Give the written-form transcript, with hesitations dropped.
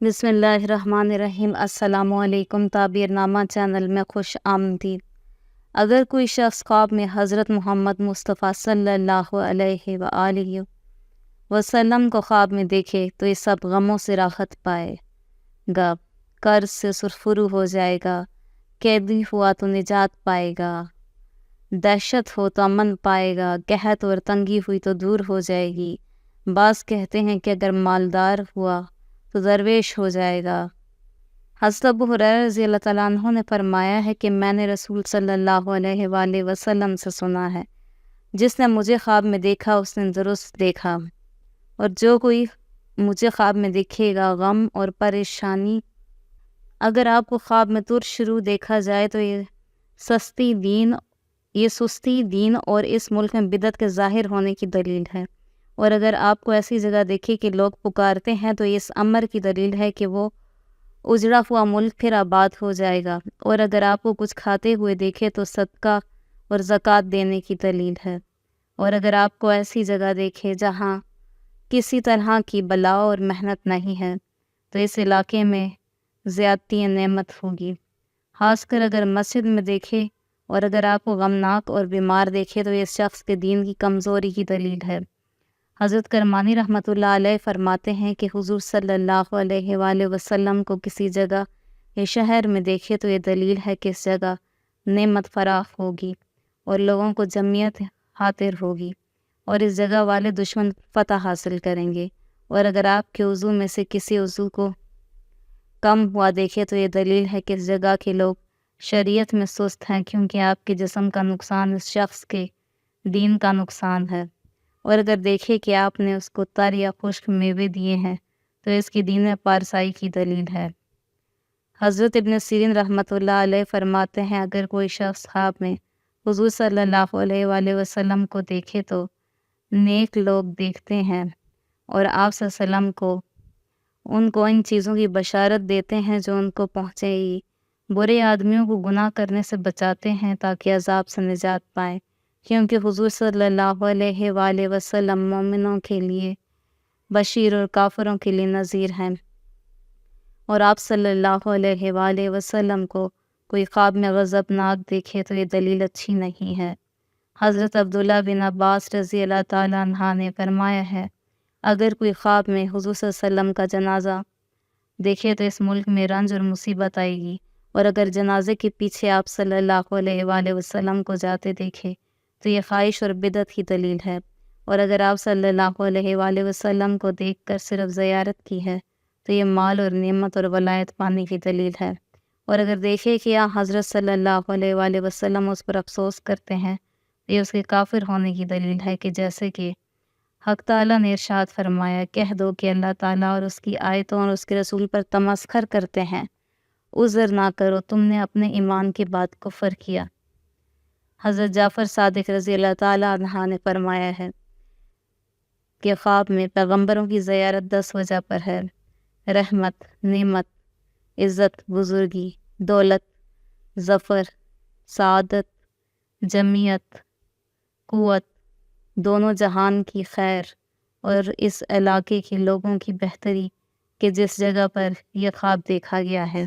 بسم اللہ الرحمن الرحیم۔ السلام علیکم۔ تعبیر نامہ چینل میں خوش آمدید۔ اگر کوئی شخص خواب میں حضرت محمد مصطفیٰ صلی اللہ علیہ وآلہ وسلم کو خواب میں دیکھے تو یہ سب غموں سے راحت پائے گا، قرض سے سرفرو ہو جائے گا، قیدی ہوا تو نجات پائے گا، دہشت ہو تو امن پائے گا، قحط اور تنگی ہوئی تو دور ہو جائے گی۔ بعض کہتے ہیں کہ اگر مالدار ہوا تو درویش ہو جائے گا۔ حضرت ابو ہریرہ رضی اللہ تعالیٰ عنہ نے فرمایا ہے کہ میں نے رسول صلی اللہ علیہ وآلہ وسلم سے سنا ہے، جس نے مجھے خواب میں دیکھا اس نے درست دیکھا، اور جو کوئی مجھے خواب میں دیکھے گا غم اور پریشانی۔ اگر آپ کو خواب میں ترشرو دیکھا جائے تو یہ سستی دین اور اس ملک میں بدعت کے ظاہر ہونے کی دلیل ہے، اور اگر آپ کو ایسی جگہ دیکھے کہ لوگ پکارتے ہیں تو یہ اس امر کی دلیل ہے کہ وہ اجڑا ہوا ملک پھر آباد ہو جائے گا، اور اگر آپ کو کچھ کھاتے ہوئے دیکھے تو صدقہ اور زکوٰۃ دینے کی دلیل ہے، اور اگر آپ کو ایسی جگہ دیکھے جہاں کسی طرح کی بلا اور محنت نہیں ہے تو اس علاقے میں زیادتی نعمت ہوگی۔ خاص کر اگر مسجد میں دیکھے، اور اگر آپ کو غمناک اور بیمار دیکھے تو یہ شخص کے دین کی کمزوری کی دلیل ہے۔ حضرت کرمانی رحمۃ اللہ علیہ فرماتے ہیں کہ حضور صلی اللہ علیہ وآلہ وسلم کو کسی جگہ یا شہر میں دیکھے تو یہ دلیل ہے کہ اس جگہ نعمت فراخ ہوگی اور لوگوں کو جمعیت حاضر ہوگی، اور اس جگہ والے دشمن فتح حاصل کریں گے، اور اگر آپ کے عضو میں سے کسی عضو کو کم ہوا دیکھے تو یہ دلیل ہے کہ اس جگہ کے لوگ شریعت میں سست ہیں، کیونکہ آپ کے جسم کا نقصان اس شخص کے دین کا نقصان ہے، اور اگر دیکھے کہ آپ نے اس کو تر یا خشک میوے دیے ہیں تو اس کی دین میں پارسائی کی دلیل ہے۔ حضرت ابن سیرین رحمۃ اللہ علیہ فرماتے ہیں اگر کوئی شخص خواب میں حضور صلی اللہ علیہ وآلہ وسلم کو دیکھے تو نیک لوگ دیکھتے ہیں، اور آپ صلی اللہ علیہ وسلم کو ان چیزوں کی بشارت دیتے ہیں جو ان کو پہنچے گی۔ برے آدمیوں کو گناہ کرنے سے بچاتے ہیں تاکہ عذاب سے نجات پائیں، کیونکہ حضور صلی اللہ علیہ وآلہ وسلم مومنوں کے لیے بشیر اور کافروں کے لیے نذیر ہیں، اور آپ صلی اللہ علیہ وآلہ وسلم کو کوئی خواب میں غضبناک دیکھے تو یہ دلیل اچھی نہیں ہے۔ حضرت عبداللہ بن عباس رضی اللہ تعالیٰ عنہ نے فرمایا ہے اگر کوئی خواب میں حضور صلی اللہ علیہ وسلم کا جنازہ دیکھے تو اس ملک میں رنج اور مصیبت آئے گی، اور اگر جنازے کے پیچھے آپ صلی اللہ علیہ وآلہ وسلم کو جاتے دیکھے تو یہ خواہش اور بدعت کی دلیل ہے، اور اگر آپ صلی اللہ علیہ وآلہ وسلم کو دیکھ کر صرف زیارت کی ہے تو یہ مال اور نعمت اور ولایت پانے کی دلیل ہے، اور اگر دیکھے کہ یہاں حضرت صلی اللہ علیہ وآلہ وسلم اس پر افسوس کرتے ہیں تو یہ اس کے کافر ہونے کی دلیل ہے، کہ جیسے کہ حق تعالیٰ نے ارشاد فرمایا کہہ دو کہ اللہ تعالیٰ اور اس کی آیتوں اور اس کے رسول پر تمسخر کرتے ہیں، عذر نہ کرو تم نے اپنے ایمان کے بعد کفر کیا۔ حضرت جعفر صادق رضی اللہ تعالیٰ عنہ نے فرمایا ہے کہ خواب میں پیغمبروں کی زیارت 10 وجہ پر ہے: رحمت، نعمت، عزت، بزرگی، دولت، ظفر، سعادت، جمعیت، قوت، دونوں جہان کی خیر، اور اس علاقے کے لوگوں کی بہتری کہ جس جگہ پر یہ خواب دیکھا گیا ہے۔